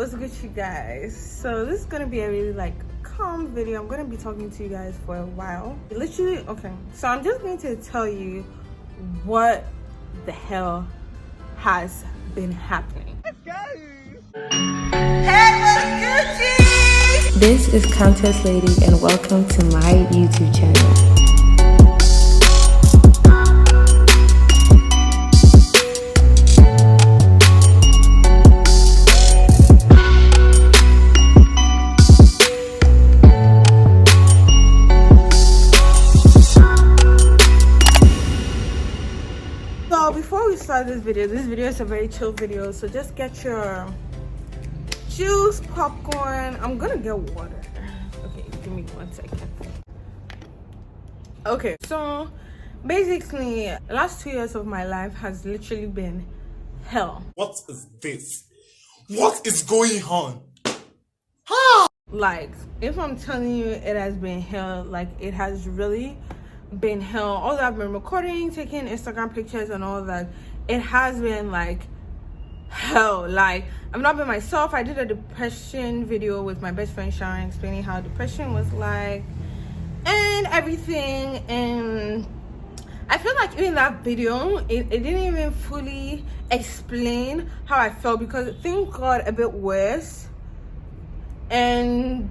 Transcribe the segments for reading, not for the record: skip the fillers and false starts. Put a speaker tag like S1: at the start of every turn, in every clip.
S1: What's good, you guys? So this is gonna be a really calm video. I'm gonna be talking to you guys for a while. Literally, okay, so I'm just going to tell you what the hell has been happening. Let's go. Hey, what's Gucci? This is Countess Lady and welcome to my YouTube channel. Before we start this video is a very chill video, so just get your juice, popcorn. I'm gonna get water. Okay, give me 1 second. Okay, so basically the last 2 years of my life has literally been hell.
S2: What is this? What is going on?
S1: Like, if I'm telling you it has been hell, like it has really been hell. Although I've been recording, taking Instagram pictures and all that, it has been like hell. Like, I've not been myself. I did a depression video with my best friend Sharon, explaining how depression was like and everything, and I feel like even that video, it didn't even fully explain how I felt, because things got a bit worse and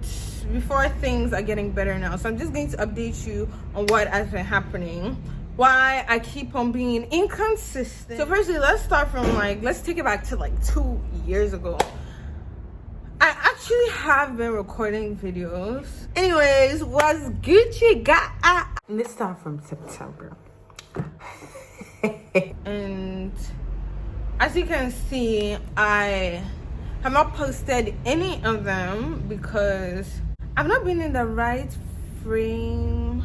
S1: before things are getting better now. So I'm just going to update you on what has been happening, why I keep on being inconsistent. So firstly, let's start from let's take it back to 2 years ago. I actually have been recording videos. Anyways, what's Gucci got? Let's start from September. And as you can see, I have not posted any of them because I've not been in the right frame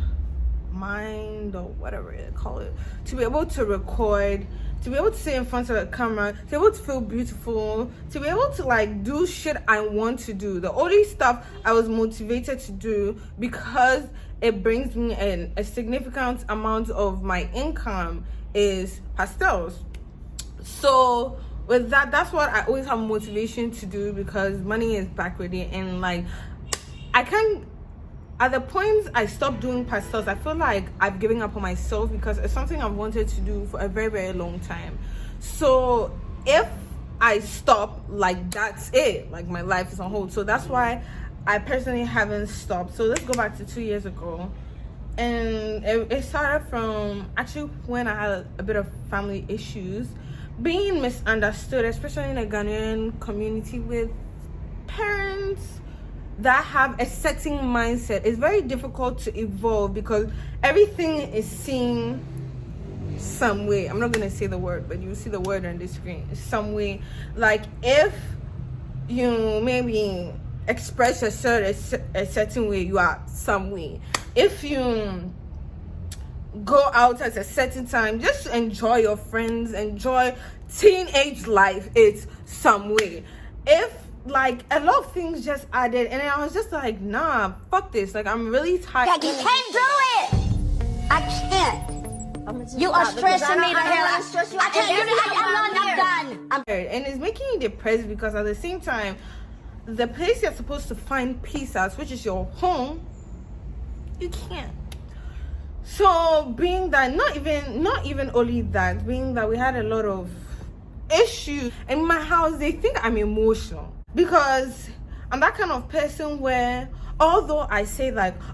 S1: mind, or whatever you call it, to be able to record, to be able to sit in front of the camera, to be able to feel beautiful, to be able to do shit I want to do. The only stuff I was motivated to do because it brings me a significant amount of my income is pastels. So with that, that's what I always have motivation to do, because money is back ready. And I can't, at the point I stopped doing pastels, I feel like I've given up on myself, because it's something I've wanted to do for a very, very long time. So if I stop, that's it, my life is on hold. So that's why I personally haven't stopped. So let's go back to 2 years ago. And it started from actually when I had a bit of family issues, being misunderstood, especially in the Ghanaian community, with parents that have a certain mindset. It's very difficult to evolve because everything is seen some way. I'm not gonna say the word, but you'll see the word on the screen. Some way. If you maybe express yourself a certain way, you are some way. If you go out at a certain time just to enjoy your friends, enjoy teenage life, it's some way. If a lot of things just added, and I was just nah, fuck this, I'm really tired.
S3: You can't do it. I can't. You are stressing me the hell out. I can't do it. I'm done.
S1: And it's making you depressed, because at the same time, the place you're supposed to find peace at, which is your home, you can't. So being that, not even only that, being that we had a lot of issues in my house, they think I'm emotional, because I'm that kind of person where, although I say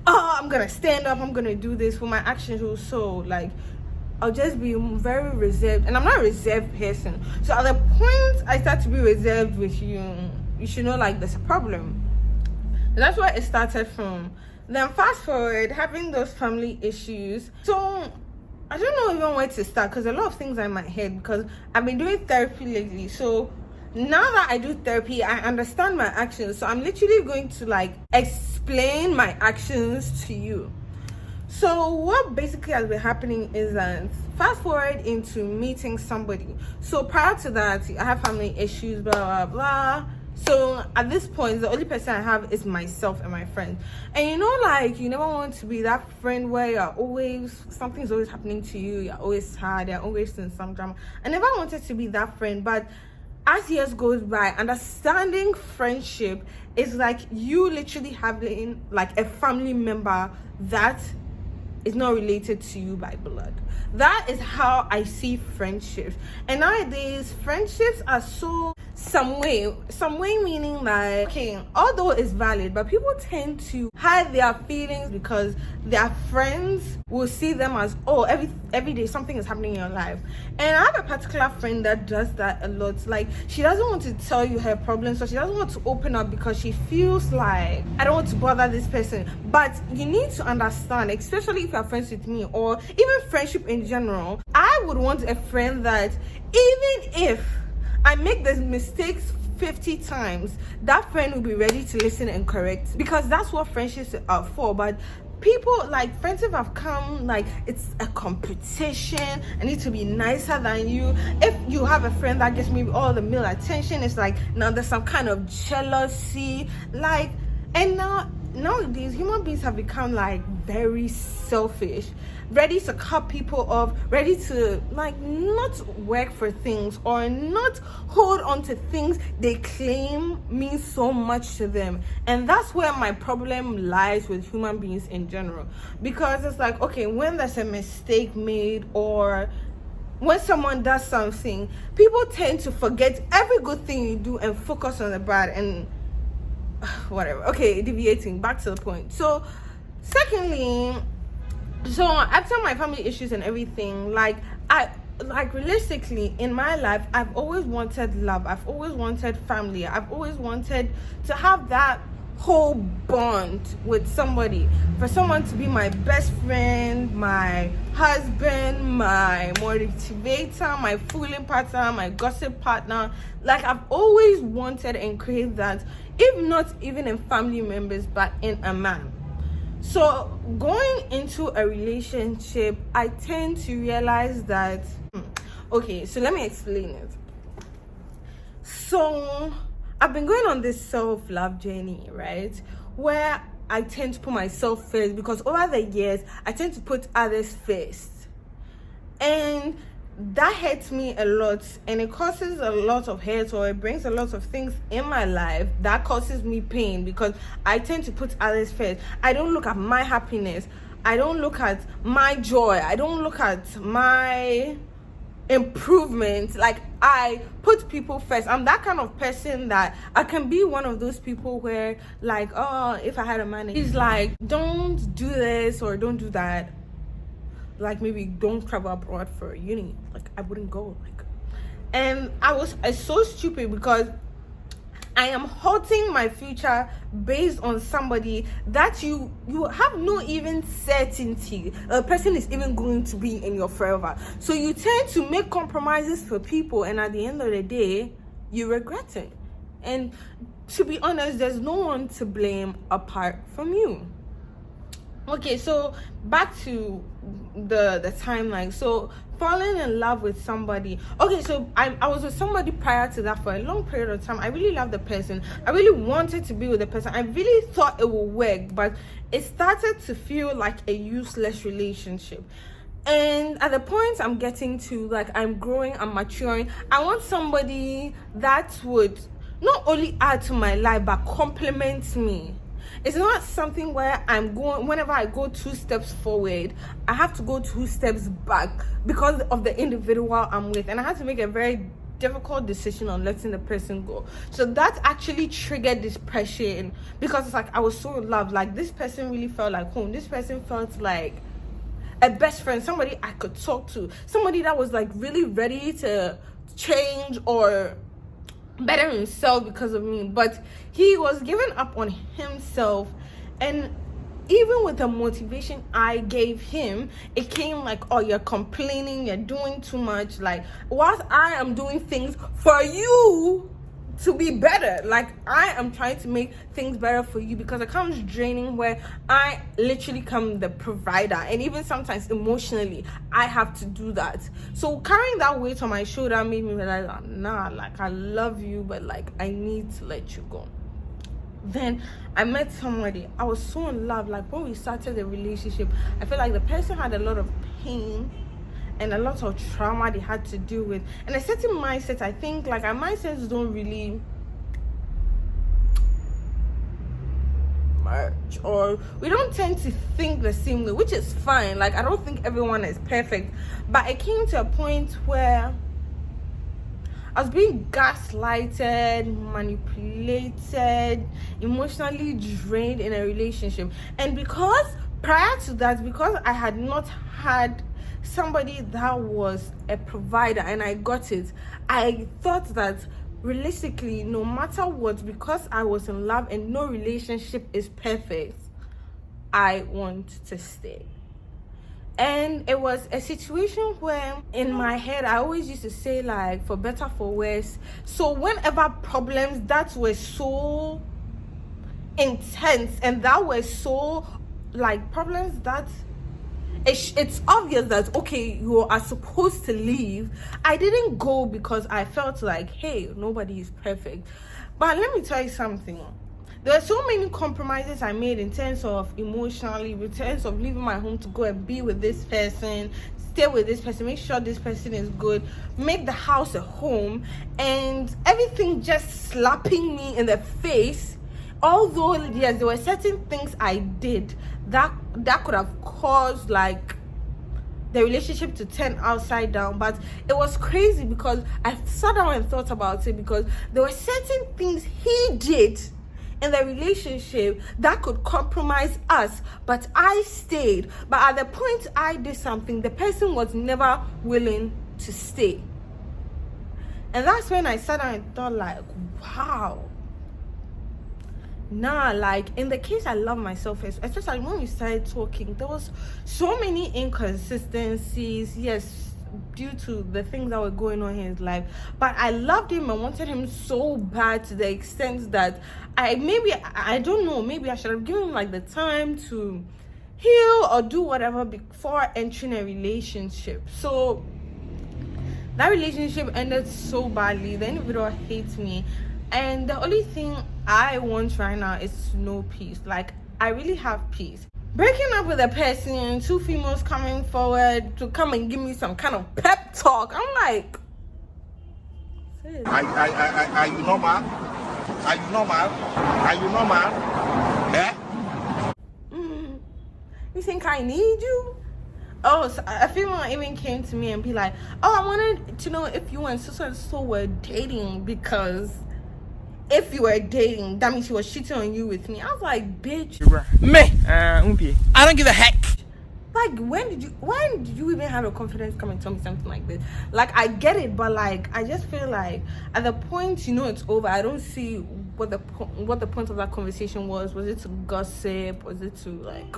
S1: oh, I'm gonna stand up, I'm gonna do this, for my actions also I'll just be very reserved, and I'm not a reserved person. So at the point I start to be reserved with you, you should know there's a problem. And that's where it started from. Then fast forward, having those family issues. So I don't know even where to start, because a lot of things are in my head, because I've been doing therapy lately. So now that I do therapy, I understand my actions. So I'm literally going to explain my actions to you. So what basically has been happening is that, fast forward into meeting somebody. So prior to that, I have family issues, blah blah blah. So at this point, the only person I have is myself and my friends. And you never want to be that friend where you're always, something's always happening to you, you're always sad, you're always in some drama. I never wanted to be that friend, but as years goes by, understanding friendship is like you literally having like a family member that is not related to you by blood. That is how I see friendships. And nowadays friendships are so some way meaning like, okay, although it's valid, but people tend to hide their feelings because their friends will see them as, oh, every day something is happening in your life. And I have a particular friend that does that a lot. Like, she doesn't want to tell you her problems, so she doesn't want to open up because she feels like, I don't want to bother this person. But you need to understand, especially if you're friends with me or even friendship in general, I would want a friend that even if I make the mistakes 50 times, that friend will be ready to listen and correct, because that's what friendships are for. But people, like, friendship have come like it's a competition. I need to be nicer than you. If you have a friend that gives me all the male attention, it's like now there's some kind of jealousy. Like, and nowadays human beings have become like very selfish, ready to cut people off, ready to like not work for things or not hold on to things they claim means so much to them. And that's where my problem lies with human beings in general, because it's like, okay, when there's a mistake made or when someone does something, people tend to forget every good thing you do and focus on the bad and whatever. Okay, deviating back to the point. So secondly, so after my family issues and everything, like realistically in my life, I've always wanted love, I've always wanted family, I've always wanted to have that whole bond with somebody, for someone to be my best friend, my husband, my motivator, my fooling partner, my gossip partner. Like, I've always wanted and craved that, if not even in family members, but in a man. So going into a relationship, I tend to realize that, okay, so let me explain it. So I've been going on this self-love journey, right, where I tend to put myself first, because over the years I tend to put others first, and that hurts me a lot, and it causes a lot of hurt, or it brings a lot of things in my life that causes me pain, because I tend to put others first. I don't look at my happiness, I don't look at my joy, I don't look at my improvement. Like, I put people first. I'm that kind of person that I can be one of those people where, like, oh, if I had a man, he's like, don't do this or don't do that, like maybe don't travel abroad for uni, like I wouldn't go. Like, and I so stupid, because I am halting my future based on somebody that you have no even certainty a person is even going to be in your forever. So you tend to make compromises for people, and at the end of the day you regret it. And to be honest, there's no one to blame apart from you. Okay, so back to the timeline. So falling in love with somebody. Okay, so I was with somebody prior to that for a long period of time. I really loved the person, I really wanted to be with the person, I really thought it would work, but it started to feel like a useless relationship. And at the point I'm getting to, like, I'm growing, I'm maturing, I want somebody that would not only add to my life but complement me. It's not something where I'm going, whenever I go 2 steps forward, I have to go 2 steps back because of the individual I'm with. And I had to make a very difficult decision on letting the person go. So that actually triggered depression, because it's like I was so in love. Like, this person really felt like home. This person felt like a best friend, somebody I could talk to, somebody that was like really ready to change or better himself because of me. But he was giving up on himself, and even with the motivation I gave him, it came like, oh, you're complaining, you're doing too much. Like, whilst I am doing things for you to be better, like I am trying to make things better for you, because it comes draining where I literally become the provider, and even sometimes emotionally I have to do that. So carrying that weight on my shoulder made me realize, nah, like I love you, but like I need to let you go. Then I met somebody, I was so in love. Like, when we started the relationship, I felt like the person had a lot of pain and a lot of trauma they had to deal with, and a certain mindset. I think like our mindsets don't really merge, or we don't tend to think the same way, which is fine. Like, I don't think everyone is perfect, but it came to a point where I was being gaslighted, manipulated, emotionally drained in a relationship. And because prior to that, because I had not had somebody that was a provider and I got it, I thought that realistically, no matter what, because I was in love and no relationship is perfect, I want to stay. And it was a situation where in my head I always used to say, like, for better for worse. So whenever problems that were so intense and that were so like problems that it's obvious that okay, you are supposed to leave, I didn't go because I felt like, hey, nobody is perfect. But let me tell you something. There are so many compromises I made in terms of emotionally, in terms of leaving my home to go and be with this person, stay with this person, make sure this person is good, make the house a home, and everything just slapping me in the face. Although, yes, there were certain things I did that could have caused like the relationship to turn upside down, but it was crazy because I sat down and thought about it, because there were certain things he did in the relationship that could compromise us, but I stayed. But at the point I did something, the person was never willing to stay. And that's when I sat down and thought, like, wow. Nah, like, in the case I love myself, especially when we started talking, there was so many inconsistencies, yes, due to the things that were going on in his life, but I loved him and wanted him so bad, to the extent that I don't know, maybe I should have given him like the time to heal or do whatever before entering a relationship. So that relationship ended so badly. The individual hates me, and the only thing I want right now is to know peace. Like, I really have peace. Breaking up with a person, two females coming forward to come and give me some kind of pep talk, I'm like,
S2: Are you normal? Are you normal? Are you normal? Eh?
S1: You think I need you? Oh, so a female even came to me and be like, oh, I wanted to know if you and so were dating, because if you were dating, that means she was cheating on you with me. I was like, bitch,
S4: Me, I don't give a heck.
S1: like, when did you even have the confidence to come and tell me something like this? Like, I get it, but like, I just feel like at the point, you know, it's over. I don't see what the point of that conversation was. Was it to gossip? Was it to like,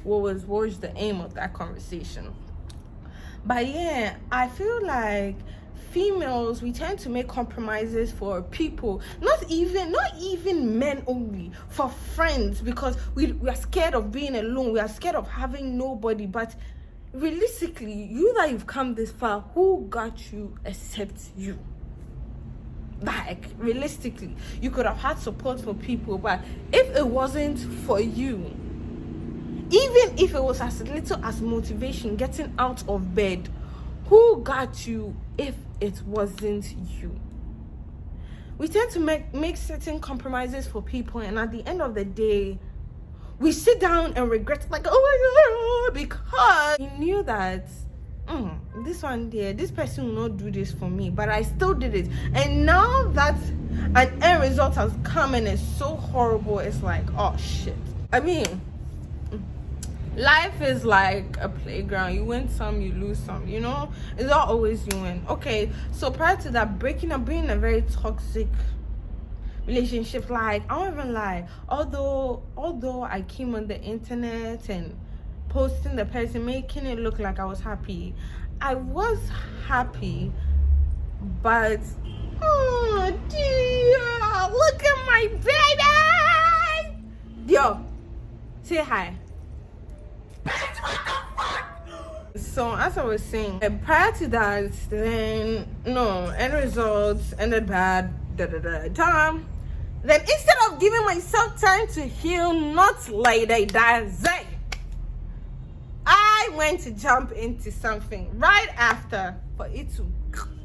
S1: what was the aim of that conversation? But yeah, I feel like females, we tend to make compromises for people, not even men only, for friends, because we are scared of being alone, we are scared of having nobody. But realistically, you that you've come this far, who got you except you? Like, realistically, you could have had support for people, but if it wasn't for you, even if it was as little as motivation, getting out of bed, who got you if it wasn't you? We tend to make certain compromises for people, and at the end of the day, we sit down and regret, like, oh my god, because we knew that this one there, this person will not do this for me, but I still did it. And now that an end result has come and it's so horrible, it's like, oh shit. I mean, life is like a playground. You win some, you lose some, you know? It's not always you win. Okay, so prior to that, breaking up, being in a very toxic relationship, like, I won't even lie, although I came on the internet and posting the person, making it look like I was happy, I was happy, but oh dear, look at my baby. Yo, say hi. So as I was saying, prior to that, then no, end results ended bad, then instead of giving myself time to heal, not like that, I went to jump into something right after for it to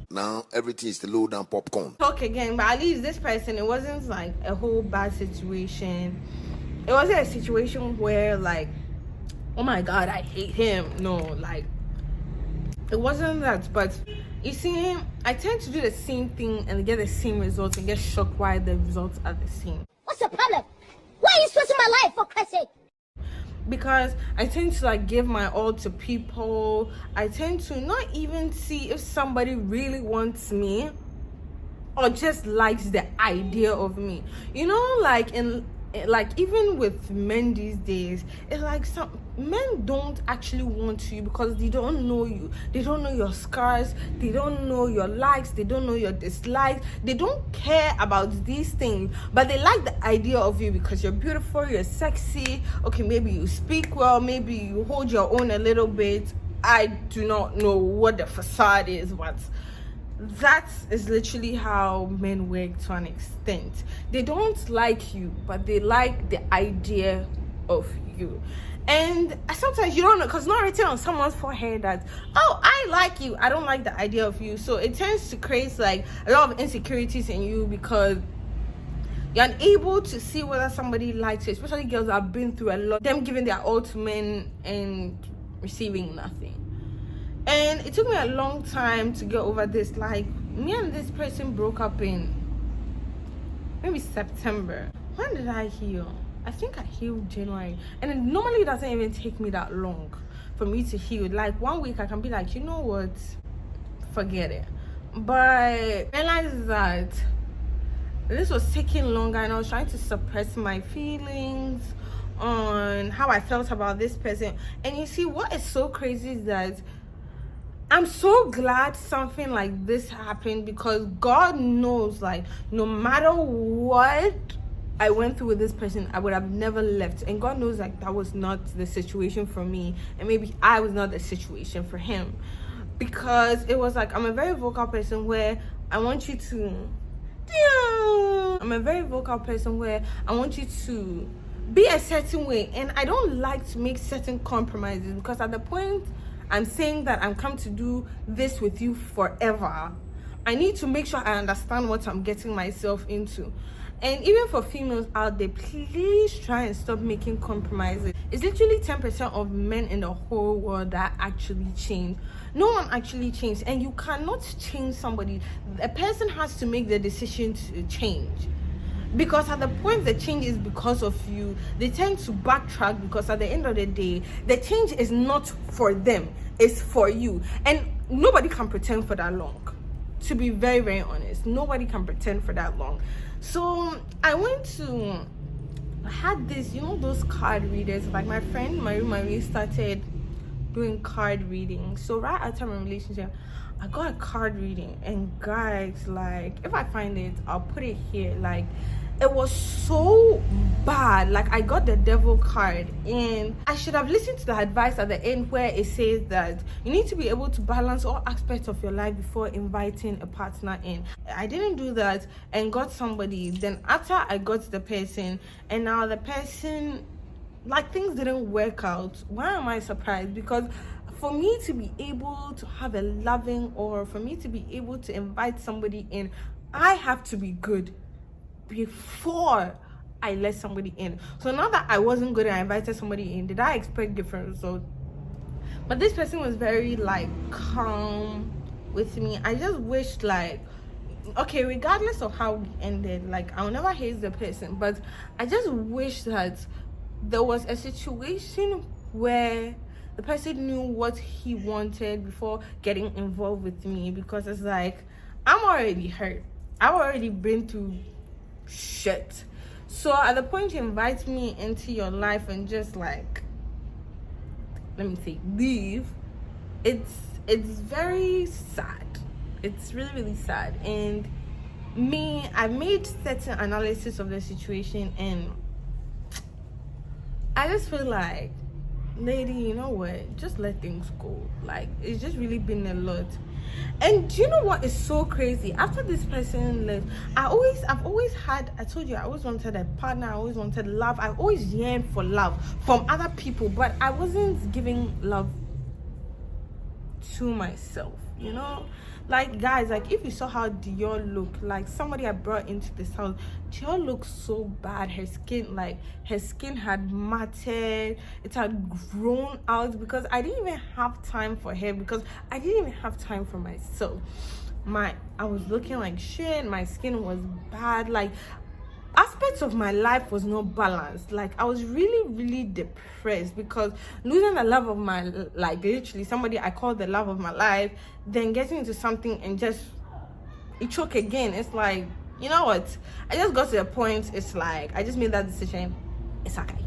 S5: Now everything is the low down popcorn.
S1: talk again. But at least this person, it wasn't like a whole bad situation. It wasn't a situation where like, oh my god, I hate him. No, like it wasn't that. But you see, I tend to do the same thing and get the same results and get shocked why the results are the same.
S3: What's the problem? Why are you stressing my life, for Christ's sake?
S1: Because I tend to like give my all to people. I tend to not even see if somebody really wants me or just likes the idea of me. You know, like even with men these days, it's like some men don't actually want you because they don't know you. They don't know your scars. They don't know your likes. They don't know your dislikes. They don't care about these things, but they like the idea of you because you're beautiful, you're sexy. Okay, maybe you speak well, maybe you hold your own a little bit. I do not know what the facade is, but that is literally how men work to an extent. They don't like you, but they like the idea of you. And sometimes you don't know, because not written on someone's forehead that, oh, I like you, I don't like the idea of you. So it tends to create like a lot of insecurities in you because you're unable to see whether somebody likes you, especially girls that have been through a lot, them giving their all to men and receiving nothing. And it took me a long time to get over this. Like, me and this person broke up in maybe September. When did I heal? I think I healed January. And it normally doesn't even take me that long for me to heal. Like 1 week I can be like, you know what, forget it. But I realized that this was taking longer and I was trying to suppress my feelings on how I felt about this person. And you see, what is so crazy is that I'm so glad something like this happened, because God knows, like, no matter what I went through with this person, I would have never left. And God knows, like, that was not the situation for me, and maybe I was not the situation for him, because it was like, I'm a very vocal person where I want you to be a certain way, and I don't like to make certain compromises, because at the point I'm saying that I'm come to do this with you forever, I need to make sure I understand what I'm getting myself into. And even for females out there, please try and stop making compromises. It's literally 10% of men in the whole world that actually change. No one actually changed, and you cannot change somebody. A person has to make the decision to change, because at the point the change is because of you, they tend to backtrack, because at the end of the day, the change is not for them, it's for you. And nobody can pretend for that long. To be very, very honest, nobody can pretend for that long. So I had this, you know, those card readers. Like, my friend Marie started doing card reading. So right after my relationship, I got a card reading, and guys, like, if I find it, I'll put it here. Like, it was so bad. Like, I got the devil card, and I should have listened to the advice at the end where it says that you need to be able to balance all aspects of your life before inviting a partner in. I didn't do that and got somebody. Then after I got the person, and now the person, like, things didn't work out. Why am I surprised? Because for me to be able to have a loving, or for me to be able to invite somebody in, I have to be good before I let somebody in. So now that I wasn't good and I invited somebody in, did I expect different results? But this person was very, like, calm with me. I just wished, like, okay, regardless of how we ended, like, I'll never hate the person, but I just wish that there was a situation where the person knew what he wanted before getting involved with me, because it's like, I'm already hurt. I've already been through shit. So at the point you invite me into your life and just, like, let me say, leave, it's very sad. It's really, really sad. And me, I made certain analysis of the situation, and I just feel like, lady, you know what, just let things go. Like, it's just really been a lot. And do you know what is so crazy? After this person left, I've always had, I told you, I always wanted a partner, I always wanted love. I always yearned for love from other people, but I wasn't giving love to myself, you know. Like, guys, like, if you saw how Dior looked, like somebody I brought into this house, Dior looked so bad. Her skin had matted, it had grown out, because I didn't even have time for her, because I didn't even have time for myself. I was looking like shit, my skin was bad, like aspects of my life was not balanced. Like, I was really depressed, because losing the love of my, like, literally somebody I call the love of my life, then getting into something and just it choke again. It's like, you know what, I just got to a point, it's like I just made that decision. It's okay.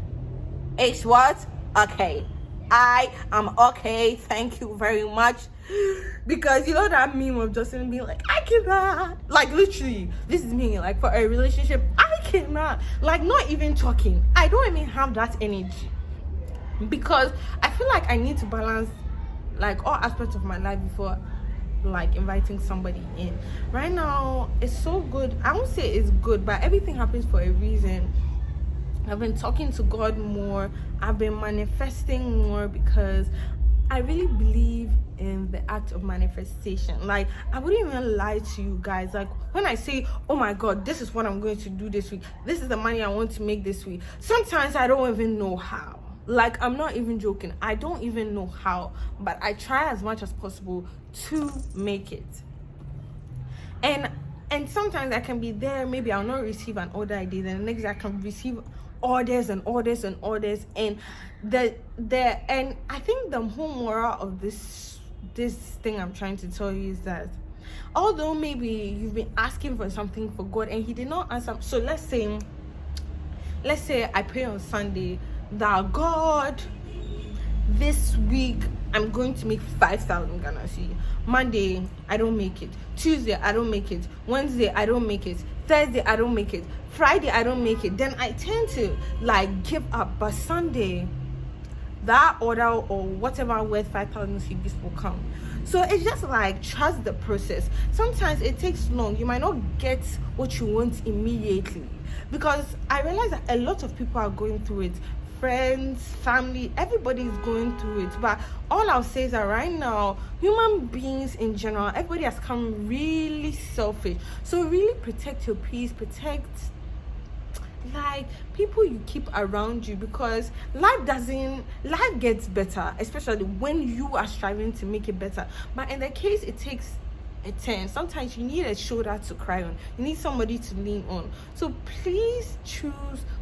S1: It's what? Okay. I am okay, thank you very much. Because you know that meme of Justin being like, I cannot, like, literally this is me, like, for a relationship, I cannot, like, not even talking, I don't even have that energy, because I feel like I need to balance, like, all aspects of my life before, like, inviting somebody in. Right now it's so good, I won't say it's good, but everything happens for a reason. I've been talking to God more, I've been manifesting more, because I really believe in the act of manifestation. Like, I wouldn't even lie to you guys. Like, when I say, oh my God, this is what I'm going to do this week, this is the money I want to make this week, sometimes I don't even know how. Like, I'm not even joking, I don't even know how, but I try as much as possible to make it. And sometimes I can be there, maybe I'll not receive an order I did, and the next day I can receive orders and orders and orders, and and I think the whole moral of this thing I'm trying to tell you is that although maybe you've been asking for something for God and he did not answer, so let's say I pray on Sunday that God, this week I'm going to make 5,000 Ghana cedi. Monday I don't make it, Tuesday I don't make it, Wednesday I don't make it, Thursday I don't make it, Friday I don't make it, then I tend to like give up. But Sunday that order or whatever worth 5,000 cedis will come. So it's just like, trust the process. Sometimes it takes long, you might not get what you want immediately, because I realize that a lot of people are going through it, friends, family, everybody is going through it. But all I'll say is that right now, human beings in general, everybody has become really selfish. So really protect your peace, protect like people you keep around you, because life gets better, especially when you are striving to make it better. But in the case it takes a turn, sometimes you need a shoulder to cry on, you need somebody to lean on. So please choose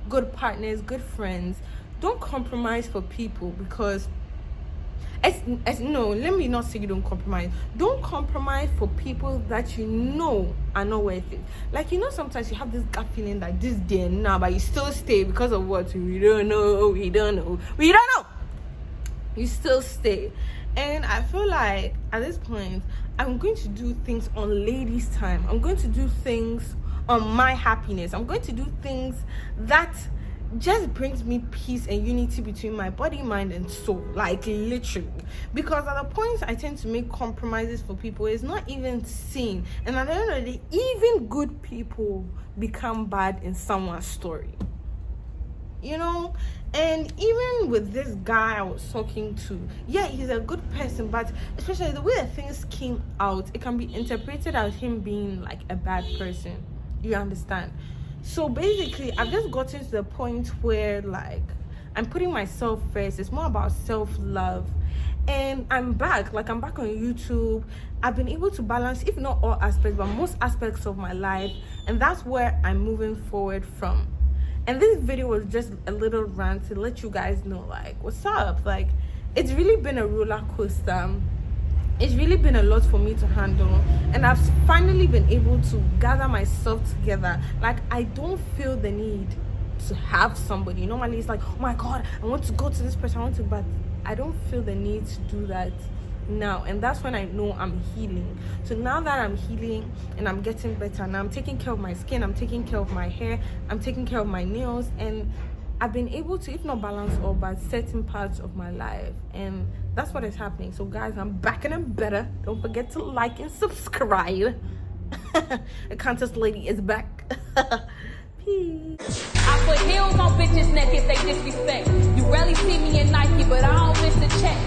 S1: good partners, good friends. Don't compromise for people, because no, let me not say you don't compromise. Don't compromise for people that you know are not worth it. Like, you know, sometimes you have this gut feeling that this day and now, but you still stay because of what? We don't know. You still stay. And I feel like at this point, I'm going to do things on ladies' time. I'm going to do things on my happiness. I'm going to do things that just brings me peace and unity between my body, mind and soul, like literally. Because at the points I tend to make compromises for people, it's not even seen, and at the end of the day, even good people become bad in someone's story, you know. And even with this guy I was talking to, yeah, he's a good person, but especially the way that things came out, it can be interpreted as him being like a bad person, you understand? So basically, I've just gotten to the point where like I'm putting myself first. It's more about self-love, and I'm back on YouTube. I've been able to balance, if not all aspects, but most aspects of my life, and that's where I'm moving forward from. And this video was just a little rant to let you guys know, like, what's up. Like, it's really been a roller coaster. It's really been a lot for me to handle, and I've finally been able to gather myself together. Like, I don't feel the need to have somebody. Normally it's like, oh my God, I want to go to this person, but I don't feel the need to do that now. And that's when I know I'm healing. So now that I'm healing and I'm getting better, now I'm taking care of my skin, I'm taking care of my hair, I'm taking care of my nails, and I've been able to, if not balance all, but certain parts of my life, and that's what is happening. So guys, I'm back and I'm better. Don't forget to like and subscribe. The contest lady is back. Peace.
S6: I put heels on bitches' neck if they disrespect. You rarely see me in Nike, but I don't miss a check.